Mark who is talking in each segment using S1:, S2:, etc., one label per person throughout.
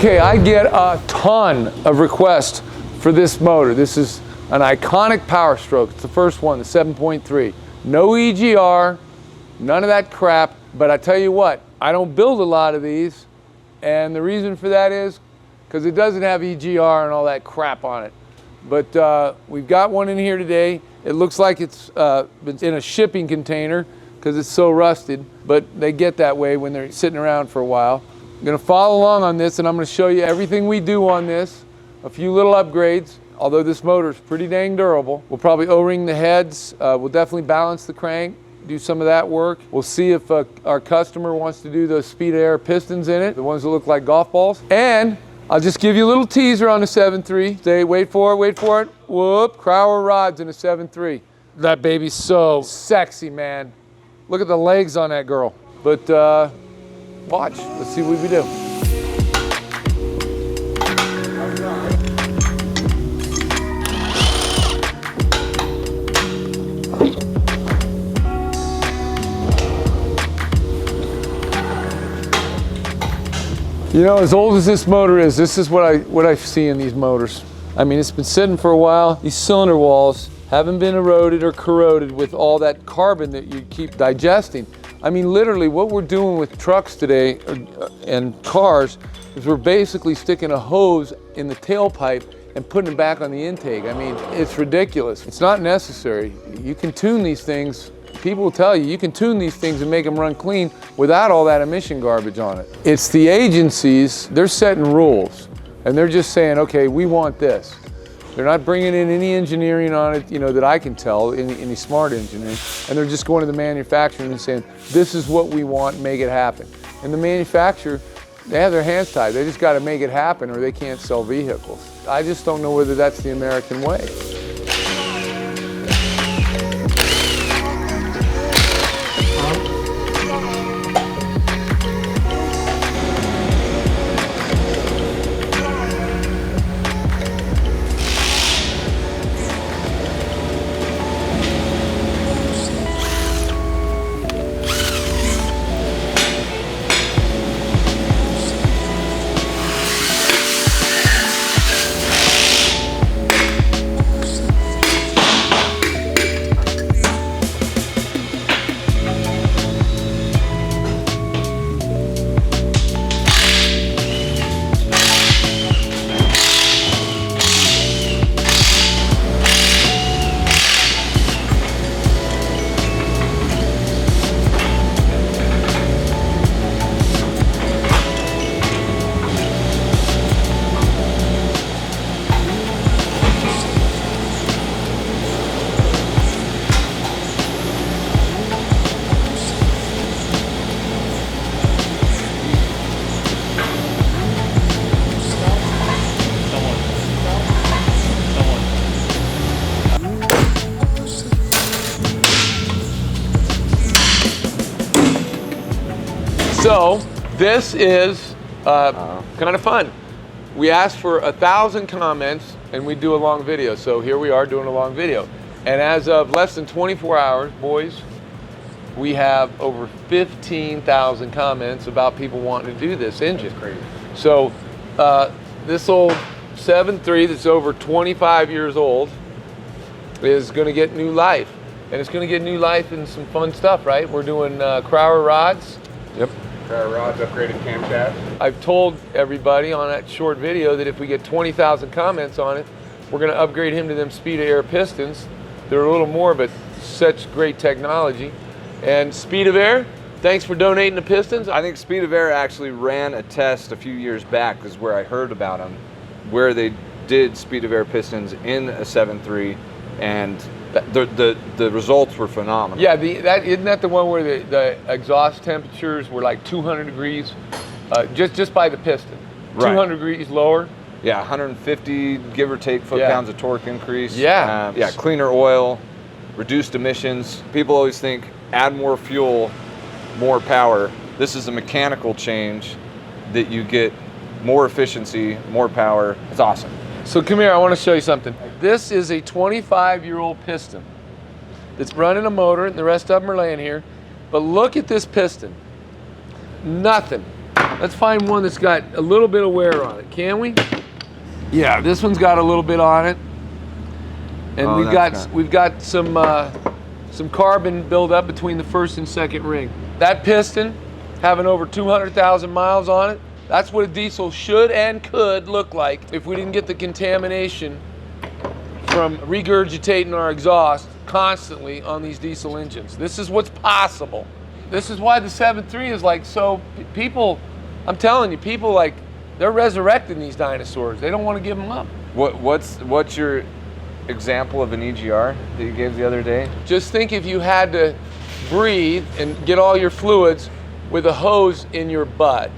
S1: Okay, I get a ton of requests for this motor. This is an iconic Powerstroke. It's the first one, the 7.3. No EGR, none of that crap, but I tell you what, I don't build a lot of these, and the reason for that is because it doesn't have EGR and all that crap on it. But we've got one in here today. It looks like it's in a shipping container because it's so rusted, but they get that way when they're sitting around for a while. I'm gonna follow along on this, and I'm gonna show you everything we do on this, a few little upgrades, although this motor is pretty dang durable. We'll probably O-ring the heads. We'll definitely balance the crank, do some of that work. We'll see if our customer wants to do those speed air pistons in it, the ones that look like golf balls. And I'll just give you a little teaser on the 7.3. Stay, wait for it, wait for it. Whoop, Crowler rods in a 7.3. That baby's so sexy, man. Look at the legs on that girl. But watch, let's see what we do. You know, as old as this motor is, this is what I see in these motors. I mean, it's been sitting for a while. These cylinder walls haven't been eroded or corroded with all that carbon that you keep digesting. I mean, literally what we're doing with trucks today and cars is we're basically sticking a hose in the tailpipe and putting it back on the intake. I mean, it's ridiculous. It's not necessary. You can tune these things. People will tell you can tune these things and make them run clean without all that emission garbage on it. It's the agencies, they're setting rules and they're just saying, okay, we want this. They're not bringing in any engineering on it, you know, that I can tell, any smart engineering, and they're just going to the manufacturer and saying, this is what we want, make it happen. And the manufacturer, they have their hands tied. They just got to make it happen or they can't sell vehicles. I just don't know whether that's the American way. So this is kind of fun. We asked for 1,000 comments and we do a long video. So here we are doing a long video. And as of less than 24 hours, boys, we have over 15,000 comments about people wanting to do this engine. That's crazy. So this old 7.3 that's over 25 years old is going to get new life. And it's going to get new life in some fun stuff, right? We're doing Crowler rods. Yep.
S2: Rods, upgraded camshaft.
S1: I've told everybody on that short video that if we get 20,000 comments on it, we're going to upgrade him to them speed of air pistons. They're a little more, but such great technology. And Speed of Air, thanks for donating the pistons.
S3: I think Speed of Air actually ran a test a few years back, is where I heard about them, where they did Speed of Air pistons in a 7.3, and the results were phenomenal.
S1: Yeah, isn't that the one where the exhaust temperatures were like 200 degrees, just by the piston, right. 200 degrees lower?
S3: Yeah, 150 give or take foot-pounds of torque increase.
S1: Yeah.
S3: Yeah, cleaner oil, reduced emissions. People always think add more fuel, more power. This is a mechanical change that you get more efficiency, more power. It's awesome.
S1: So come here, I want to show you something. This is a 25-year-old piston that's running a motor, and the rest of them are laying here. But look at this piston. Nothing Let's find one that's got a little bit of wear on it, can we? Yeah, this one's got a little bit on it. And we've got some carbon buildup between the first and second ring. That piston having over 200,000 miles on it, that's what a diesel should and could look like if we didn't get the contamination from regurgitating our exhaust constantly on these diesel engines. This is what's possible. This is why the 7.3 is like so, people, I'm telling you, people like, they're resurrecting these dinosaurs. They don't want to give them up.
S3: What's your example of an EGR that you gave the other day?
S1: Just think if you had to breathe and get all your fluids with a hose in your butt.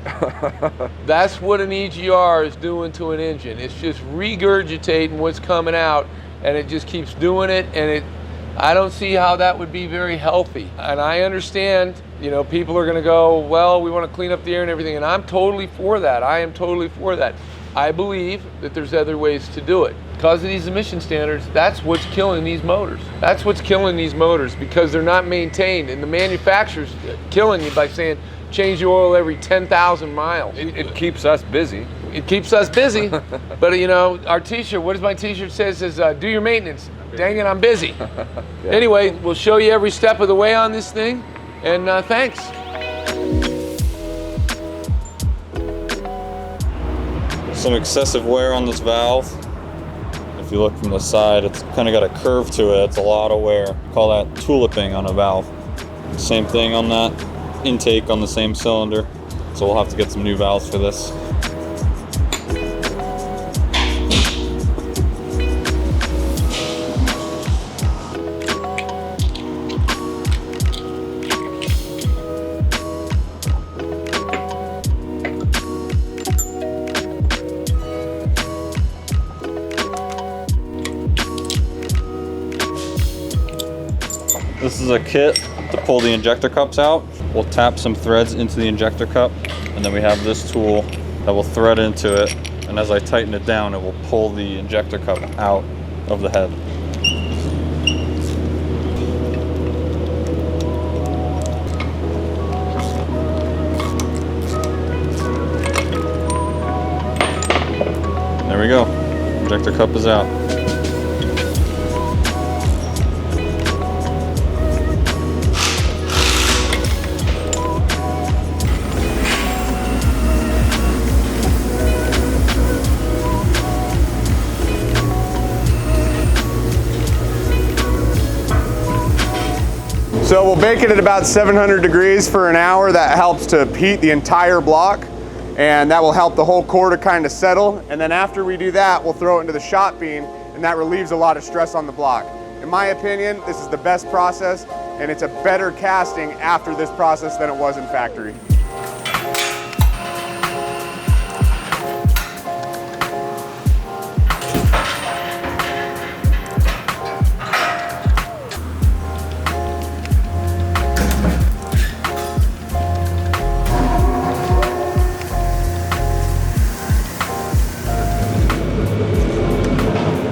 S1: That's what an EGR is doing to an engine. It's just regurgitating what's coming out, and it just keeps doing it, and I don't see how that would be very healthy. And I understand, you know, people are gonna go, well, we wanna clean up the air and everything, and I'm totally for that. I am totally for that. I believe that there's other ways to do it. Because of these emission standards, that's what's killing these motors. That's what's killing these motors, because they're not maintained, and the manufacturer's killing you by saying, change the oil every 10,000 miles.
S3: It keeps us busy.
S1: It keeps us busy, but you know, our t-shirt, what does my t-shirt say? It says, do your maintenance. Dang it, I'm busy.
S3: Yeah.
S1: Anyway, we'll show you every step of the way on this thing, and thanks.
S4: Some excessive wear on this valve. If you look from the side, it's kind of got a curve to it. It's a lot of wear. Call that tuliping on a valve. Same thing on that intake on the same cylinder. So we'll have to get some new valves for this. This is a kit to pull the injector cups out. We'll tap some threads into the injector cup, and then we have this tool that will thread into it, and as I tighten it down, it will pull the injector cup out of the head. There we go. Injector cup is out.
S5: So we'll bake it at about 700 degrees for an hour. That helps to heat the entire block, and that will help the whole core to kind of settle. And then after we do that, we'll throw it into the shot bean, and that relieves a lot of stress on the block. In my opinion, this is the best process, and it's a better casting after this process than it was in factory.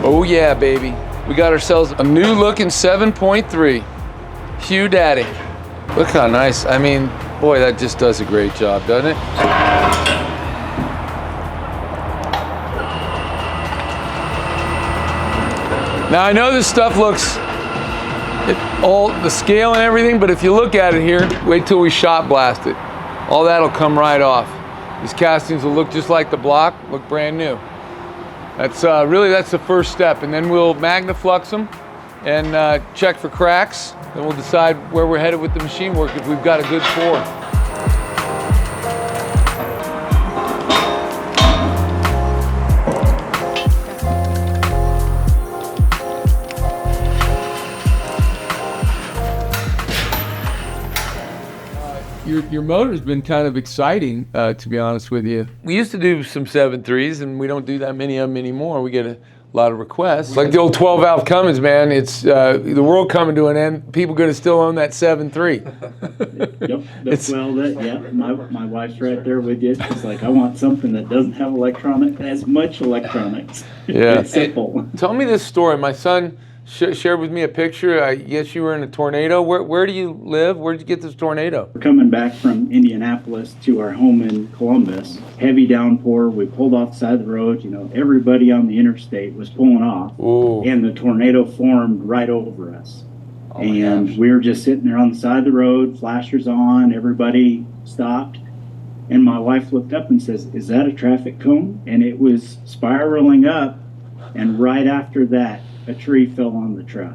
S1: Oh yeah, baby. We got ourselves a new looking 7.3. Hugh Daddy. Look how nice. I mean, boy, that just does a great job, doesn't it? Now I know this stuff looks, all the scale and everything, but if you look at it here, wait till we shot blast it. All that'll come right off. These castings will look just like the block, look brand new. That's really, that's the first step, and then we'll magnaflux them and check for cracks. Then we'll decide where we're headed with the machine work if we've got a good pour. Your motor's been kind of exciting, to be honest with you. We used to do some 7.3s, and we don't do that many of them anymore. We get a lot of requests. Like the old 12-valve Cummins, man. It's the world coming to an end. People going to still own that 7.3.
S6: Yep. My wife's right there with you. She's like, I want something that doesn't have as much electronics.
S1: Yeah.
S6: It's simple.
S1: Tell me this story. My son shared with me a picture. I guess you were in a tornado. Where do you live? Where did you get this tornado?
S6: We're coming back from Indianapolis to our home in Columbus. Heavy downpour. We pulled off the side of the road. You know, everybody on the interstate was pulling off.
S1: Ooh.
S6: And the tornado formed right over us.
S3: Oh my
S6: And
S3: gosh.
S6: we were just sitting there on the side of the road, flashers on, everybody stopped. And my wife looked up and says, "Is that a traffic cone?" And it was spiraling up. And right after that, a tree fell on the truck.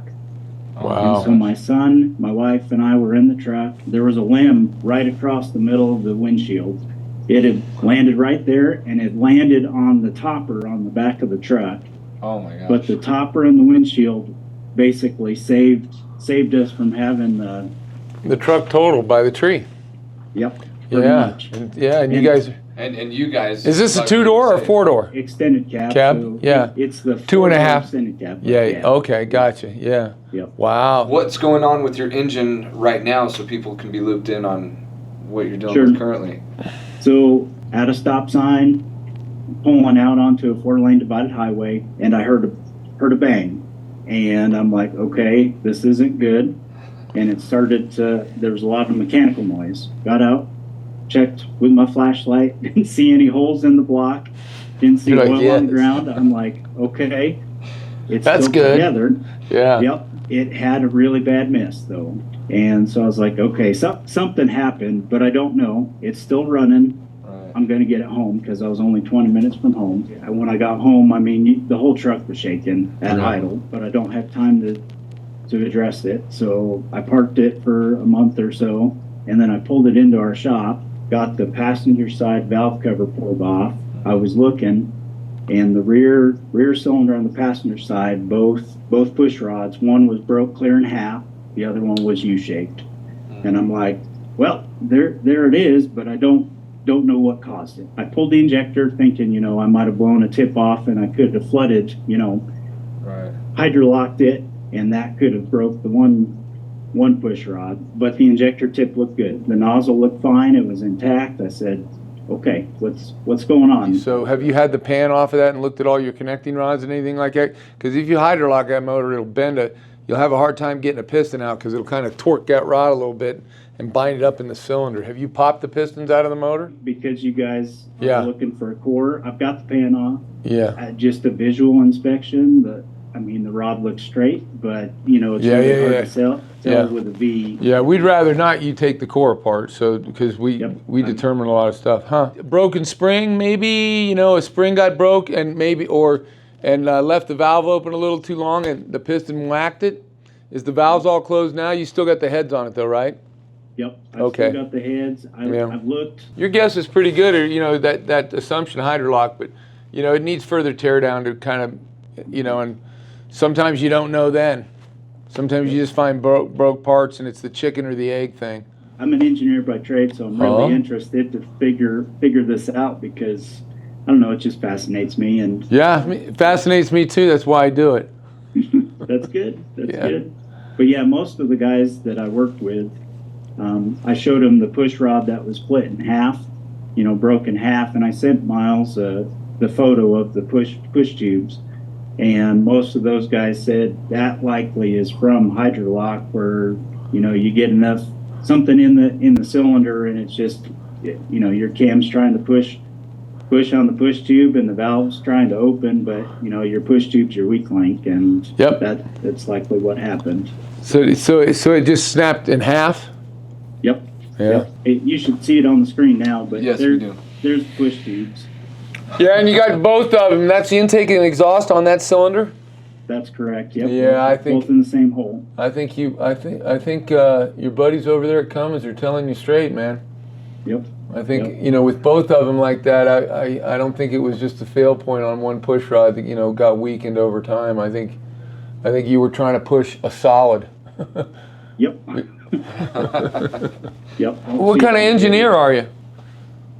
S1: Wow.
S6: And so my son, my wife, and I were in the truck. There was a limb right across the middle of the windshield. It had landed right there, and it landed on the topper on the back of the truck.
S3: Oh my gosh.
S6: But the topper and the windshield basically saved us from having
S1: The truck totaled by the tree.
S6: Yep. Pretty
S1: Yeah.
S6: much.
S1: And you
S6: And-
S1: guys.
S3: And you guys.
S1: Is this a
S3: like
S1: 2-door or
S3: you say,
S1: 4-door?
S6: Extended cab.
S1: Cab?
S6: So
S1: Yeah.
S6: It's the
S1: 2.5.
S6: extended cab.
S1: Yeah. Okay. Gotcha. Yeah.
S6: Yep.
S1: Wow.
S3: What's going on with your engine right now, so people can be looped in on what you're dealing
S6: Sure.
S3: with currently?
S6: So at a stop sign, pulling out onto a 4-lane divided highway, and I heard a bang, and I'm like, okay, this isn't good. And it started to. There was a lot of mechanical noise. Got out, checked with my flashlight, didn't see any holes in the block, didn't see
S1: You're like,
S6: oil on
S1: yes.
S6: the ground. I'm like, okay, it's
S1: That's
S6: still
S1: good.
S6: together.
S1: Yeah.
S6: Yep, it had a really bad miss though, and so I was like, okay, something happened, but I don't know. It's still running.
S3: Right.
S6: I'm going to get it home because I was only 20 minutes from home. And when I got home, I mean, the whole truck was shaking at
S1: Yeah.
S6: idle, but I don't have time to address it. So I parked it for a month or so, and then I pulled it into our shop, got the passenger side valve cover pulled off. I was looking, and the rear cylinder on the passenger side, both push rods, one was broke clear in half, the other one was U-shaped. And I'm like, well, there it is, but I don't know what caused it. I pulled the injector thinking, I might have blown a tip off and I could have flooded,
S3: Right.
S6: hydrolocked it, and that could have broke the one push rod. But the injector tip looked good. The nozzle looked fine. It was intact. I said, okay, what's going on?
S1: So have you had the pan off of that and looked at all your connecting rods and anything like that? Because if you hydrolock that motor, it'll bend it. You'll have a hard time getting a piston out because it'll kind of torque that rod a little bit and bind it up in the cylinder. Have you popped the pistons out of the motor?
S6: Because you guys
S1: Yeah.
S6: are looking for a core, I've got the pan off.
S1: Yeah.
S6: Just a visual inspection, the rod looks straight, but it's
S1: Yeah,
S6: really
S1: yeah,
S6: hard
S1: yeah.
S6: to tell
S1: Yeah.
S6: with a V.
S1: Yeah, we'd rather not you take the core apart, so because we
S6: Yep.
S1: determine a lot of stuff, huh? Broken spring, maybe a spring got broke and left the valve open a little too long and the piston whacked it. Is the valves all closed now? You still got the heads on it though, right?
S6: Yep, I've
S1: Okay.
S6: still got the heads.
S1: Yeah.
S6: I've looked.
S1: Your guess is pretty good, or that assumption hydrolock, but it needs further tear down to kind of, and sometimes you don't know then. Sometimes you just find broke parts and it's the chicken or the egg thing.
S6: I'm an engineer by trade, so I'm really interested to figure this out because I don't know, it just fascinates me, and
S1: Yeah, it fascinates me too. That's why I do it.
S6: that's good. That's
S1: Yeah.
S6: good. But yeah, most of the guys that I worked with, I showed them the push rod that was split in half, broke in half, and I sent Miles the photo of the push tubes, and most of those guys said that likely is from hydrolock, where you get enough something in the cylinder, and it's just your cam's trying to push on the push tube and the valve's trying to open, but your push tube's your weak link, and
S1: Yep.
S6: that's likely what happened.
S1: So it just snapped in half.
S6: Yep.
S1: Yeah.
S6: You should see it on the screen now, but
S3: Yes, we do.
S6: There's push tubes.
S1: Yeah, and you got both of them. That's the intake and exhaust on that cylinder.
S6: That's correct. Yep.
S1: Yeah, I think-
S6: both in the same hole.
S1: I think your buddies over there at Cummins are telling you straight, man.
S6: Yep.
S1: I think with both of them like that, I don't think it was just a fail point on one push rod that got weakened over time. I think you were trying to push a solid.
S6: Yep. Yep.
S1: What kind of engineer are you?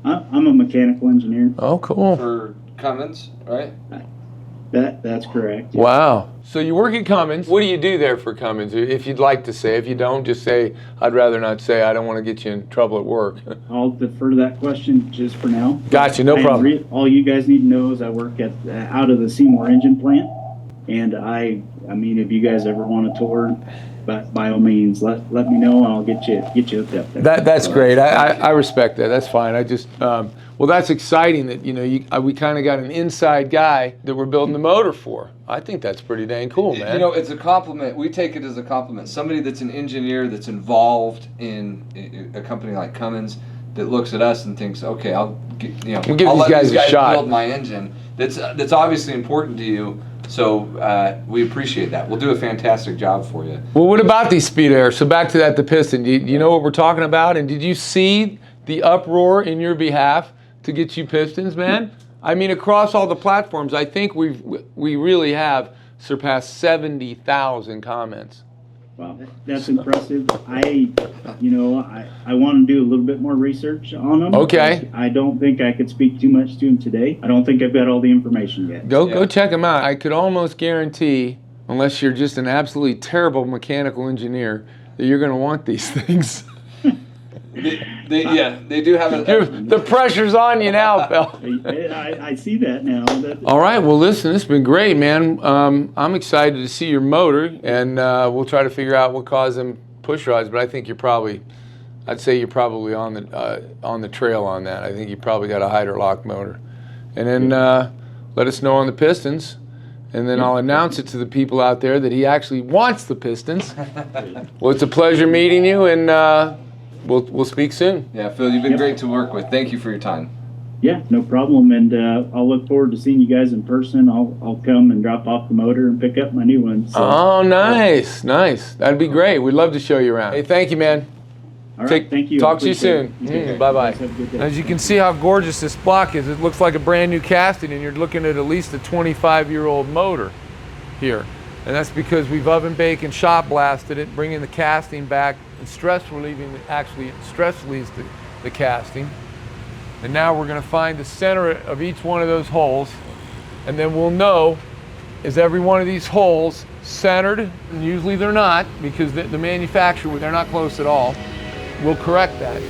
S6: I'm a mechanical engineer.
S1: Oh, cool.
S3: For Cummins, right?
S6: That's correct.
S1: Wow. So you work at Cummins. What do you do there for Cummins? If you'd like to say. If you don't, just say, I'd rather not say. I don't want to get you in trouble at work.
S6: I'll defer to that question just for now.
S1: Gotcha, no problem.
S6: All you guys need to know is I work out of the Seymour engine plant. And I mean, if you guys ever want a tour, but by all means, let me know, and I'll get you hooked up there.
S1: That's great. I respect that. That's fine. I just well, that's exciting that we kind of got an inside guy that we're building the motor for. I think that's pretty dang cool, man.
S3: You know, it's a compliment. We take it as a compliment. Somebody that's an engineer that's involved in a company like Cummins that looks at us and thinks, okay, I'll give
S1: these guys a shot.
S3: Build my engine. That's obviously important to you. So we appreciate that. We'll do a fantastic job for you.
S1: Well, what about these speed airs? So back to the piston. Do you know what we're talking about? And did you see the uproar in your behalf to get you pistons, man? I mean, across all the platforms, I think we really have surpassed 70,000 comments.
S6: Wow, that's impressive. I want to do a little bit more research on them.
S1: Okay.
S6: I don't think I could speak too much to them today. I don't think I've got all the information yet.
S1: Go check them out. I could almost guarantee, unless you're just an absolutely terrible mechanical engineer, that you're going to want these things.
S3: They do have
S1: the pressure's on you now, Phil.
S6: I see that now.
S1: All right, well, listen, this has been great, man. I'm excited to see your motor, and we'll try to figure out what caused them push rods, but I think I'd say you're probably on the trail on that. I think you probably got a hydrolock motor. And then let us know on the pistons, and then I'll announce it to the people out there that he actually wants the pistons. Well, it's a pleasure meeting you, and we'll speak soon.
S3: Yeah, Phil, you've been great to work with. Thank you for your time.
S6: Yeah, no problem. And I'll look forward to seeing you guys in person. I'll come and drop off the motor and pick up my new one. So.
S1: Oh, nice. That'd be great. We'd love to show you around. Hey, thank you, man.
S6: All right, thank you.
S1: Talk to you soon. Bye-bye. As you can see how gorgeous this block is, it looks like a brand new casting, and you're looking at least a 25-year-old motor here. And that's because we've oven baked and shot blasted it, bringing the casting back and stress relieving, actually stress relieves the casting. And now we're going to find the center of each one of those holes, and then we'll know, is every one of these holes centered? And usually they're not, because the manufacturer, they're not close at all. We'll correct that.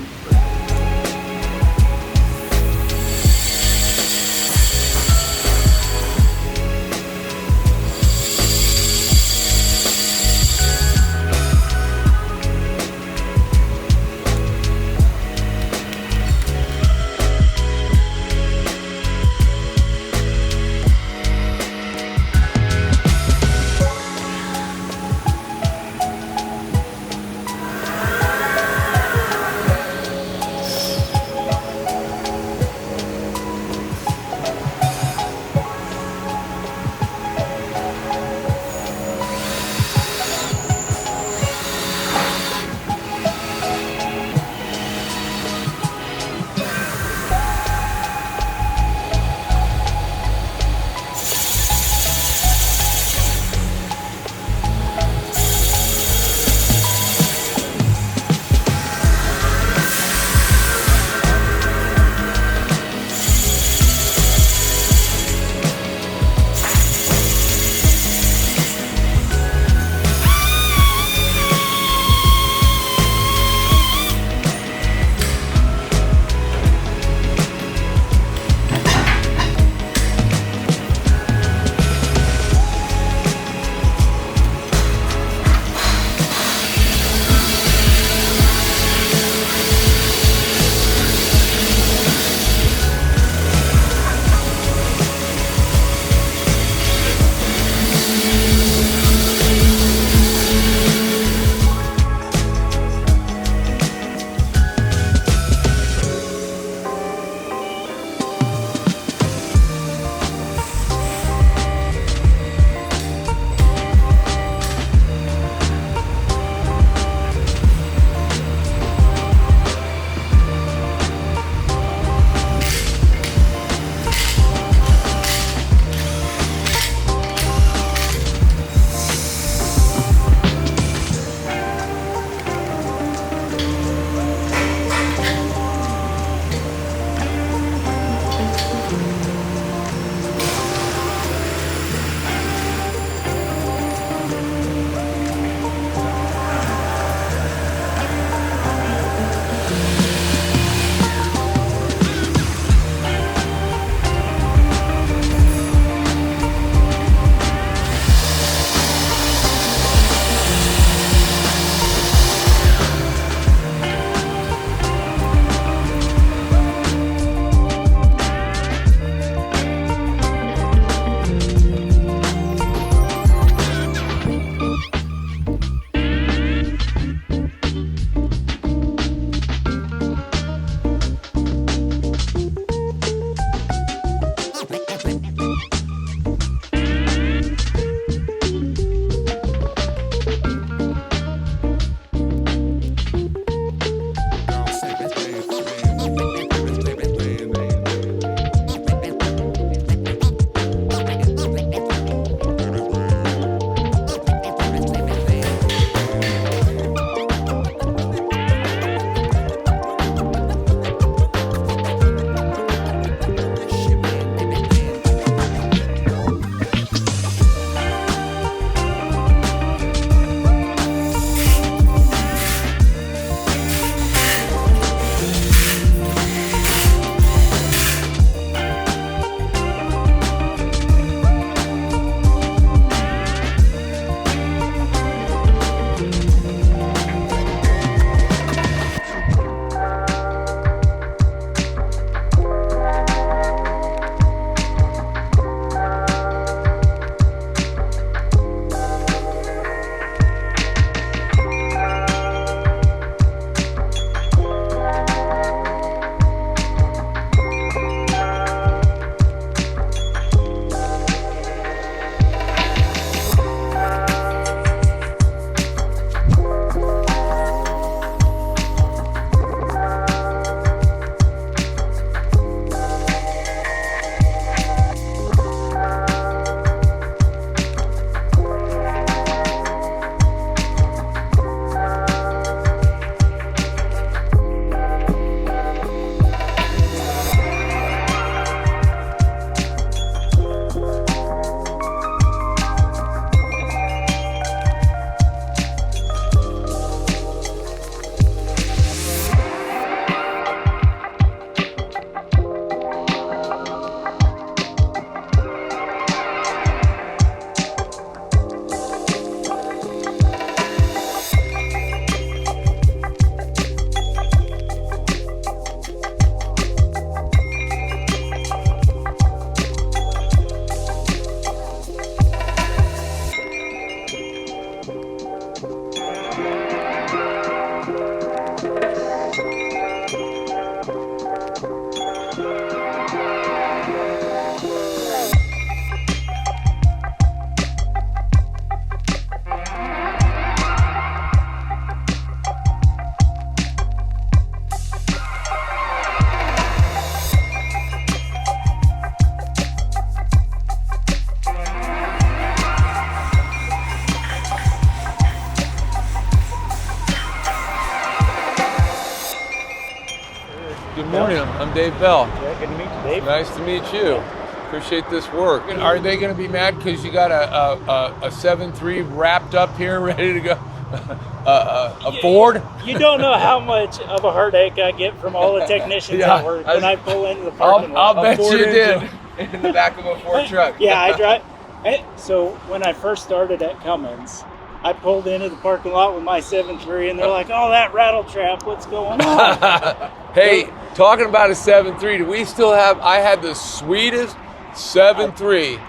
S1: I'm Dave Bell.
S7: Yeah, good to meet you, Dave.
S1: Nice to meet you. Appreciate this work. Are they going to be mad because you got a 7.3 wrapped up here, ready to go? A Ford?
S7: You don't know how much of a heartache I get from all the technicians
S1: Yeah,
S7: at work when I pull into the parking lot.
S1: I'll bet
S7: Ford
S1: you
S7: engine.
S1: did.
S3: In the back of a Ford truck.
S7: Yeah, I drive. So when I first started at Cummins, I pulled into the parking lot with my 7.3, and they're like, "Oh, that rattle trap, what's going on?"
S1: Hey, talking about a 7.3, do we still have? I had the sweetest 7.3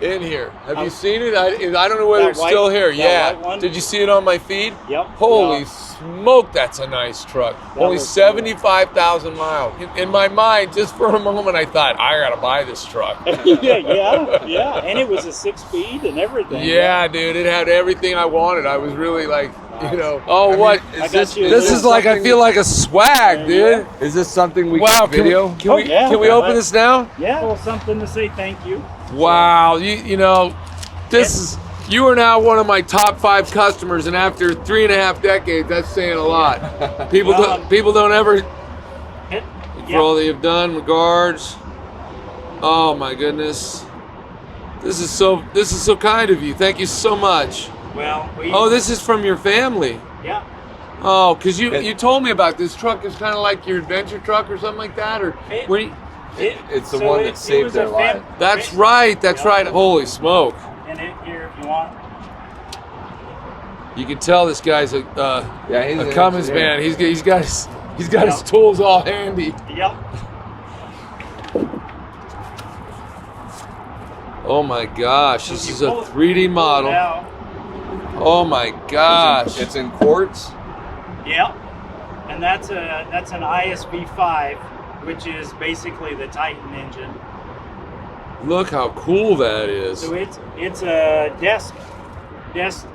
S1: in here. Have you seen it? I don't know whether
S7: That
S1: it's
S7: white-
S1: still here.
S7: that
S1: Yeah.
S7: white one?
S1: Did you see it on my feed?
S7: Yep.
S1: Holy
S7: Yeah.
S1: smoke, that's a nice truck.
S7: That
S1: Only
S7: was
S1: 75,000 miles. In my mind, just for a moment, I thought, I gotta buy this truck.
S7: yeah, and it was a 6-speed and everything.
S1: Yeah, dude, it had everything I wanted. I was really like, you know, oh, what?
S7: I got you.
S1: This is like, I feel like a swag, dude.
S3: Is this something we
S1: Wow,
S3: can video?
S1: Can we
S7: yeah.
S1: open this now?
S7: Yeah, well, something to say thank you.
S1: Wow, you know, you are now one of my top 5 customers, and after 3.5 decades, that's saying a lot. People don't ever, for all that you've done, regards. Oh my goodness, this is so kind of you. Thank you so much.
S7: Well,
S1: Oh, this is from your family.
S7: yeah.
S1: Oh, because you told me about this truck. Is kind of like your adventure truck or something like that, or were you,
S3: It's the one that saved their life.
S1: That's right. That's right. Holy smoke!
S7: And it here if you want.
S1: You can tell this guy's
S3: Yeah, he's
S1: a
S3: an
S1: Cummins
S3: engineer.
S1: man. He's got his tools all handy.
S7: Yep.
S1: Oh my gosh, this
S7: You
S1: is a
S7: pull it-
S1: 3D
S7: pull it
S1: model.
S7: out.
S1: Oh my gosh.
S3: It's in quartz.
S7: Yep. And that's an ISV5, which is basically the Titan engine.
S1: Look how cool that is.
S7: So it's a desk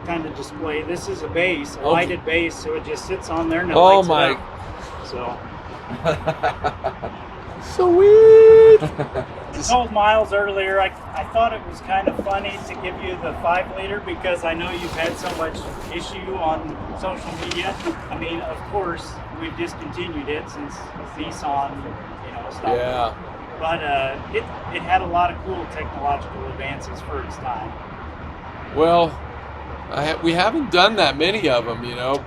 S7: kind of display. This is a base, a lighted base, so it just sits on there and it
S1: Oh
S7: lights
S1: my.
S7: it up. So
S1: Sweet.
S7: I told Miles earlier, I thought it was kind of funny to give you the 5-liter because I know you've had so much issue on social media. I mean, of course, we've discontinued it since Nissan, stopped.
S1: Yeah.
S7: But it had a lot of cool technological advances for its time.
S1: Well, we haven't done that many of them, you know.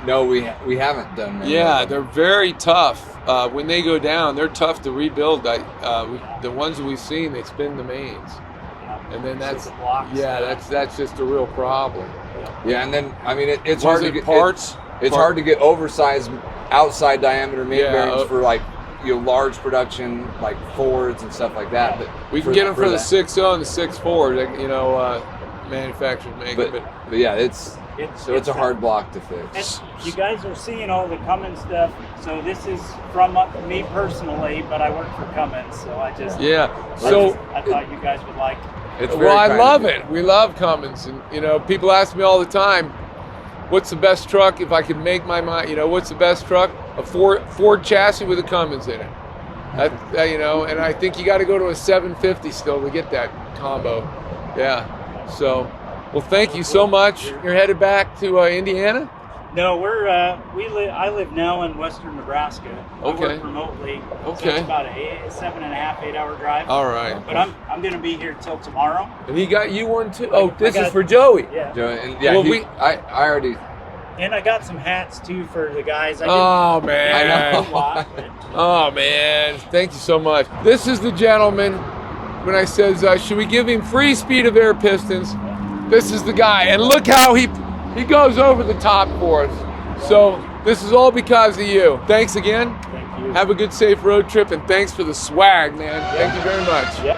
S3: No, we haven't done that.
S1: Yeah, they're very tough. When they go down, they're tough to rebuild. The ones that we've seen, they spin the mains, and then that's that's just a real problem.
S3: Yeah, and then I mean it's
S1: Was
S3: hard
S1: it
S3: to get
S1: parts.
S3: It's hard to get oversized outside diameter main
S1: Yeah,
S3: bearings for like large production like Fords and stuff like that. But
S1: We can get them for the
S3: that.
S1: 6.0 and the 6.4. Manufacturers make it.
S3: But yeah, it's a hard block to fix.
S7: You guys are seeing all the Cummins stuff, so this is from me personally, but I work for Cummins, so I just I thought you guys would like it.
S3: It's very
S1: Well, I
S3: kind
S1: love
S3: of
S1: it. We love Cummins, and people ask me all the time, "What's the best truck?" If I could make my mind, what's the best truck? A Ford chassis with a Cummins in it. And I think you got to go to a 750 still to get that combo. Yeah. So, well, thank you so much. You're headed back to Indiana?
S7: No, I live now in western Nebraska. I
S1: Okay.
S7: work remotely. So
S1: Okay.
S7: it's about a 7.5, 8-hour drive.
S1: All right.
S7: But I'm going to be here till tomorrow.
S1: And he got you one too? Oh, this
S7: I
S1: is
S7: got-
S1: for Joey.
S7: Yeah.
S3: And yeah,
S1: Well,
S3: I already.
S7: And I got some hats too for the guys.
S1: Oh,
S7: I
S1: man.
S7: didn't do a lot, but
S1: Oh, man. Thank you so much. This is the gentleman, when I says, should we give him free speed of air pistons? This is the guy. And look how he goes over the top for us. So this is all because of you. Thanks again.
S7: Thank you.
S1: Have a good, safe road trip, and thanks for the swag, man. Thank you very much.
S7: Yep.